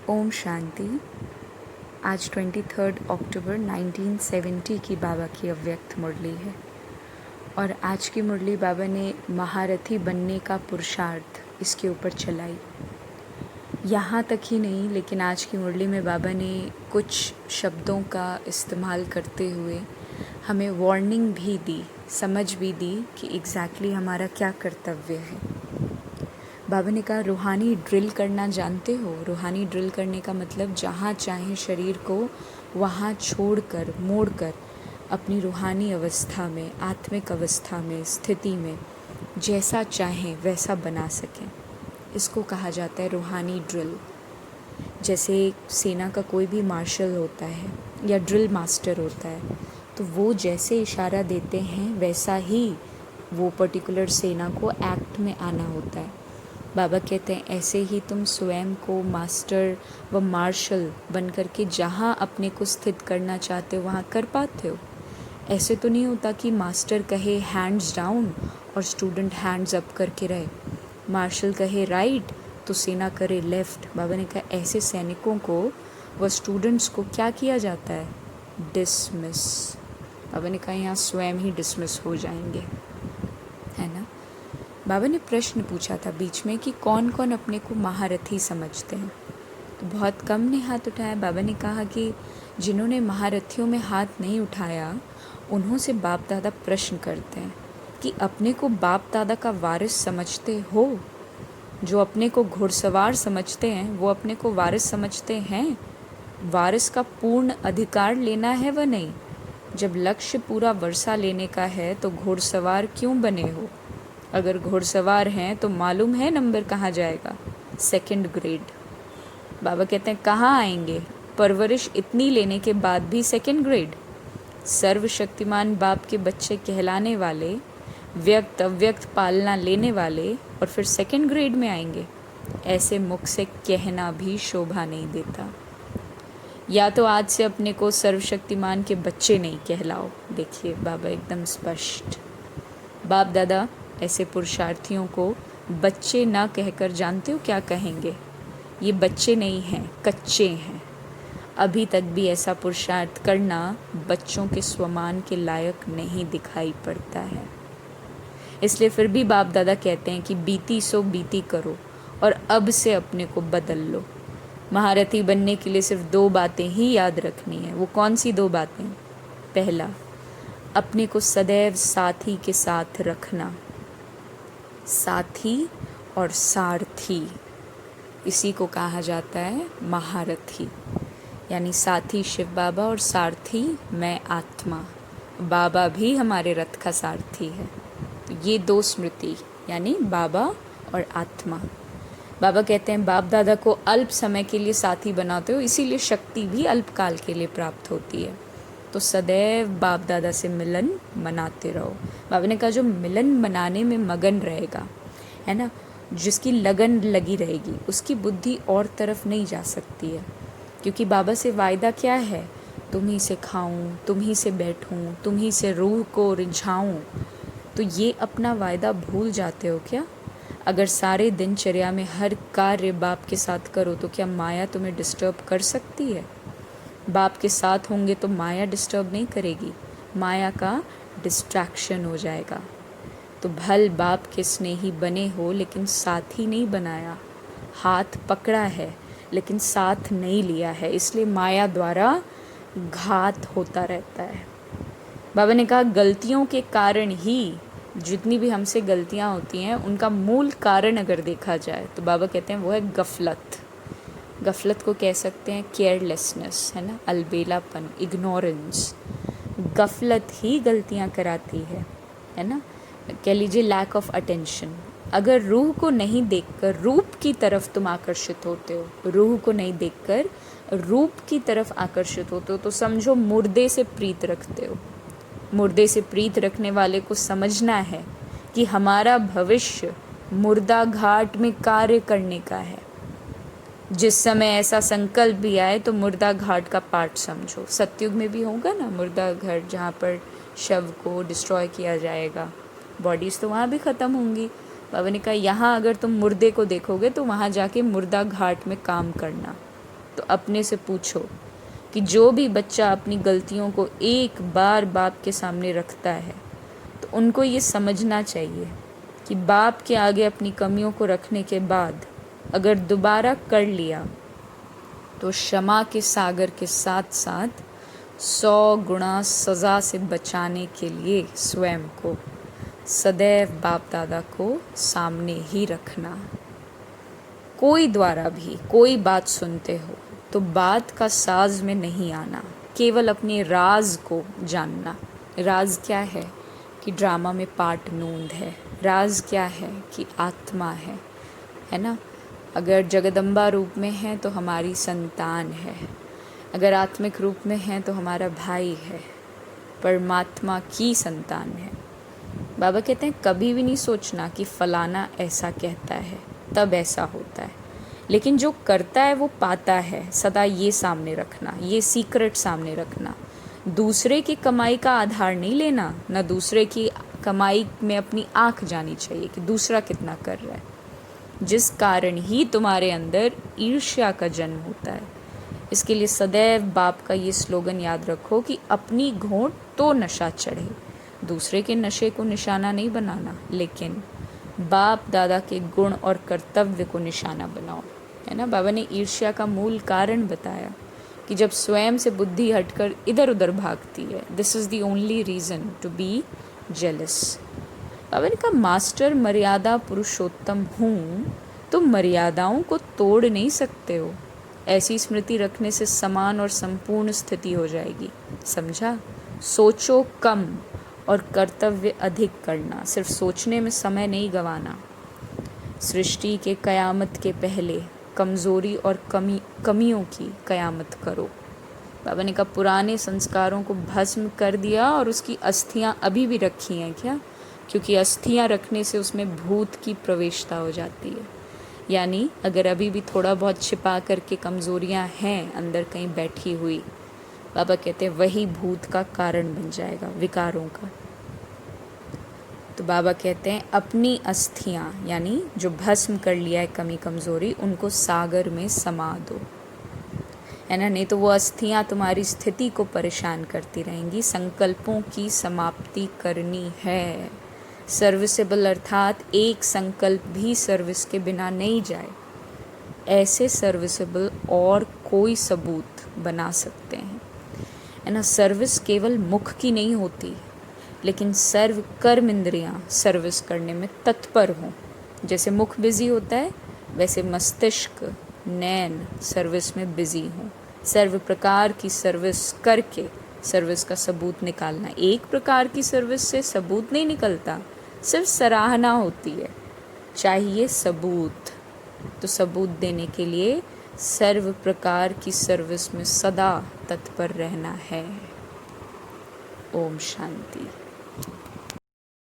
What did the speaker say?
ओम शांति। आज 23 अक्टूबर 1970 की बाबा की अव्यक्त मुरली है और आज की मुरली बाबा ने महारथी बनने का पुरुषार्थ इसके ऊपर चलाई। यहाँ तक ही नहीं, लेकिन आज की मुरली में बाबा ने कुछ शब्दों का इस्तेमाल करते हुए हमें वार्निंग भी दी, समझ भी दी कि एग्जैक्टली हमारा क्या कर्तव्य है। बाबा ने कहा, रूहानी ड्रिल करना जानते हो? रूहानी ड्रिल करने का मतलब जहाँ चाहे शरीर को वहाँ छोड़कर, मोड़कर अपनी रूहानी अवस्था में, आत्मिक अवस्था में, स्थिति में जैसा चाहें वैसा बना सकें। इसको कहा जाता है रूहानी ड्रिल। जैसे सेना का कोई भी मार्शल होता है या ड्रिल मास्टर होता है, तो वो जैसे इशारा देते हैं वैसा ही वो पर्टिकुलर सेना को एक्ट में आना होता है। बाबा कहते हैं ऐसे ही तुम स्वयं को मास्टर व मार्शल बन कर के जहाँ अपने को स्थित करना चाहते हो वहाँ कर पाते हो। ऐसे तो नहीं होता कि मास्टर कहे हैंड्स डाउन और स्टूडेंट हैंड्स अप करके रहे, मार्शल कहे राइट तो सेना करे लेफ़्ट। बाबा ने कहा ऐसे सैनिकों को व स्टूडेंट्स को क्या किया जाता है? डिसमिस। बाबा ने कहा यहाँ स्वयं ही डिसमिस हो जाएंगे, है ना। बाबा ने प्रश्न पूछा था बीच में कि कौन कौन अपने को महारथी समझते हैं, तो बहुत कम ने हाथ उठाया। बाबा ने कहा कि जिन्होंने महारथियों में हाथ नहीं उठाया उन्हों से बाप दादा प्रश्न करते हैं कि अपने को बाप दादा का वारिस समझते हो? जो अपने को घुड़सवार समझते हैं वो अपने को वारिस समझते हैं? वारिस का पूर्ण अधिकार लेना है व नहीं? जब लक्ष्य पूरा वर्षा लेने का है तो घुड़सवार क्यों बने हो? अगर घुड़सवार हैं तो मालूम है नंबर कहाँ जाएगा? 2nd grade. बाबा कहते हैं कहाँ आएंगे? परवरिश इतनी लेने के बाद भी 2nd ग्रेड। सर्वशक्तिमान बाप के बच्चे कहलाने वाले, व्यक्त अव्यक्त पालना लेने वाले और फिर 2nd ग्रेड में आएंगे? ऐसे मुख से कहना भी शोभा नहीं देता। या तो आज से अपने को सर्वशक्तिमान के बच्चे नहीं कहलाओ। देखिए बाबा एकदम स्पष्ट। बाप दादा ऐसे पुरुषार्थियों को बच्चे ना कहकर जानते हो क्या कहेंगे? ये बच्चे नहीं हैं, कच्चे हैं। अभी तक भी ऐसा पुरुषार्थ करना बच्चों के स्वमान के लायक नहीं दिखाई पड़ता है। इसलिए फिर भी बाप दादा कहते हैं कि बीती सो बीती करो और अब से अपने को बदल लो। महारथी बनने के लिए सिर्फ 2 बातें ही याद रखनी है। वो कौन सी 2 बातें? पहला, अपने को सदैव साथी के साथ रखना। साथी और सारथी, इसी को कहा जाता है महारथी। यानी साथी शिव बाबा और सारथी मैं आत्मा। बाबा भी हमारे रथ का सारथी है। तो ये 2 स्मृति यानी बाबा और आत्मा। बाबा कहते हैं बाप दादा को अल्प समय के लिए साथी बनाते हो, इसीलिए शक्ति भी अल्पकाल के लिए प्राप्त होती है। तो सदैव बाप दादा से मिलन मनाते रहो। बाबा ने कहा जो मिलन मनाने में मगन रहेगा, है ना, जिसकी लगन लगी रहेगी, उसकी बुद्धि और तरफ नहीं जा सकती है। क्योंकि बाबा से वायदा क्या है? तुम ही से खाऊं, तुम ही से बैठूं, तुम ही से रूह को रिझाऊं। तो ये अपना वायदा भूल जाते हो क्या? अगर सारे दिनचर्या में हर कार्य बाप के साथ करो तो क्या माया तुम्हें डिस्टर्ब कर सकती है? बाप के साथ होंगे तो माया डिस्टर्ब नहीं करेगी, माया का डिस्ट्रैक्शन हो जाएगा। तो भल बाप के स्नेही बने हो लेकिन साथी नहीं बनाया, हाथ पकड़ा है लेकिन साथ नहीं लिया है, इसलिए माया द्वारा घात होता रहता है। बाबा ने कहा गलतियों के कारण ही, जितनी भी हमसे गलतियां होती हैं उनका मूल कारण अगर देखा जाए तो बाबा कहते हैं वो है गफलत। गफलत को कह सकते हैं केयरलेसनेस, है ना, अलबेलापन, इग्नोरेंस। गफलत ही गलतियां कराती है ना। कह लीजिए लैक ऑफ अटेंशन। अगर रूह को नहीं देखकर रूप की तरफ तुम आकर्षित होते हो, रूह को नहीं देखकर रूप की तरफ आकर्षित होते हो, तो समझो मुर्दे से प्रीत रखते हो। मुर्दे से प्रीत रखने वाले को समझना है कि हमारा भविष्य मुर्दा घाट में कार्य करने का है। जिस समय ऐसा संकल्प भी आए तो मुर्दा घाट का पार्ट समझो। सतयुग में भी होगा ना मुर्दा घाट, जहाँ पर शव को डिस्ट्रॉय किया जाएगा, बॉडीज़ तो वहाँ भी ख़त्म होंगी। बाबा ने कहा यहाँ अगर तुम मुर्दे को देखोगे तो वहाँ जाके मुर्दा घाट में काम करना। तो अपने से पूछो कि जो भी बच्चा अपनी गलतियों को एक बार बाप के सामने रखता है तो उनको ये समझना चाहिए कि बाप के आगे अपनी कमियों को रखने के बाद अगर दोबारा कर लिया तो क्षमा के सागर के साथ साथ 100 गुना सज़ा से बचाने के लिए स्वयं को सदैव बाप दादा को सामने ही रखना। कोई द्वारा भी कोई बात सुनते हो तो बात का साज में नहीं आना, केवल अपने राज को जानना। राज क्या है कि ड्रामा में पार्ट नूंद है। राज क्या है कि आत्मा है ना। अगर जगदम्बा रूप में है तो हमारी संतान है, अगर आत्मिक रूप में है तो हमारा भाई है, परमात्मा की संतान है। बाबा कहते हैं कभी भी नहीं सोचना कि फलाना ऐसा कहता है तब ऐसा होता है, लेकिन जो करता है वो पाता है। सदा ये सामने रखना, ये सीक्रेट सामने रखना। दूसरे की कमाई का आधार नहीं लेना, ना दूसरे की कमाई में अपनी आँख जानी चाहिए कि दूसरा कितना कर रहा है, जिस कारण ही तुम्हारे अंदर ईर्ष्या का जन्म होता है। इसके लिए सदैव बाप का ये स्लोगन याद रखो कि अपनी घोंट तो नशा चढ़े, दूसरे के नशे को निशाना नहीं बनाना, लेकिन बाप दादा के गुण और कर्तव्य को निशाना बनाओ, है ना। बाबा ने ईर्ष्या का मूल कारण बताया कि जब स्वयं से बुद्धि हटकर इधर उधर भागती है, this is the only reason to be jealous. बाबा ने कहा मास्टर मर्यादा पुरुषोत्तम हूँ तो मर्यादाओं को तोड़ नहीं सकते हो। ऐसी स्मृति रखने से समान और संपूर्ण स्थिति हो जाएगी, समझा। सोचो कम और कर्तव्य अधिक करना, सिर्फ सोचने में समय नहीं गंवाना। सृष्टि के कयामत के पहले कमज़ोरी और कमियों की कयामत करो। बाबा ने कहा पुराने संस्कारों को भस्म कर दिया और उसकी अस्थियां अभी भी रखी हैं क्या, क्योंकि अस्थियां रखने से उसमें भूत की प्रवेशता हो जाती है। यानी अगर अभी भी थोड़ा बहुत छिपा करके कमज़ोरियां हैं अंदर कहीं बैठी हुई, बाबा कहते हैं वही भूत का कारण बन जाएगा, विकारों का। तो बाबा कहते हैं अपनी अस्थियां यानी जो भस्म कर लिया है कमी कमज़ोरी, उनको सागर में समा दो, है ना। नहीं तो वो अस्थियां तुम्हारी स्थिति को परेशान करती रहेंगी। संकल्पों की समाप्ति करनी है। सर्विसेबल अर्थात एक संकल्प भी सर्विस के बिना नहीं जाए, ऐसे सर्विसेबल और कोई सबूत बना सकते हैं, है ना। सर्विस केवल मुख की नहीं होती, लेकिन सर्व कर्म इंद्रियां सर्विस करने में तत्पर हों। जैसे मुख बिजी होता है वैसे मस्तिष्क नैन सर्विस में बिजी हों। सर्व प्रकार की सर्विस करके सर्विस का सबूत निकालना। एक प्रकार की सर्विस से सबूत नहीं निकलता, सिर्फ सराहना होती है। चाहिए सबूत, तो सबूत देने के लिए सर्व प्रकार की सर्विस में सदा तत्पर रहना है। ओम शांति।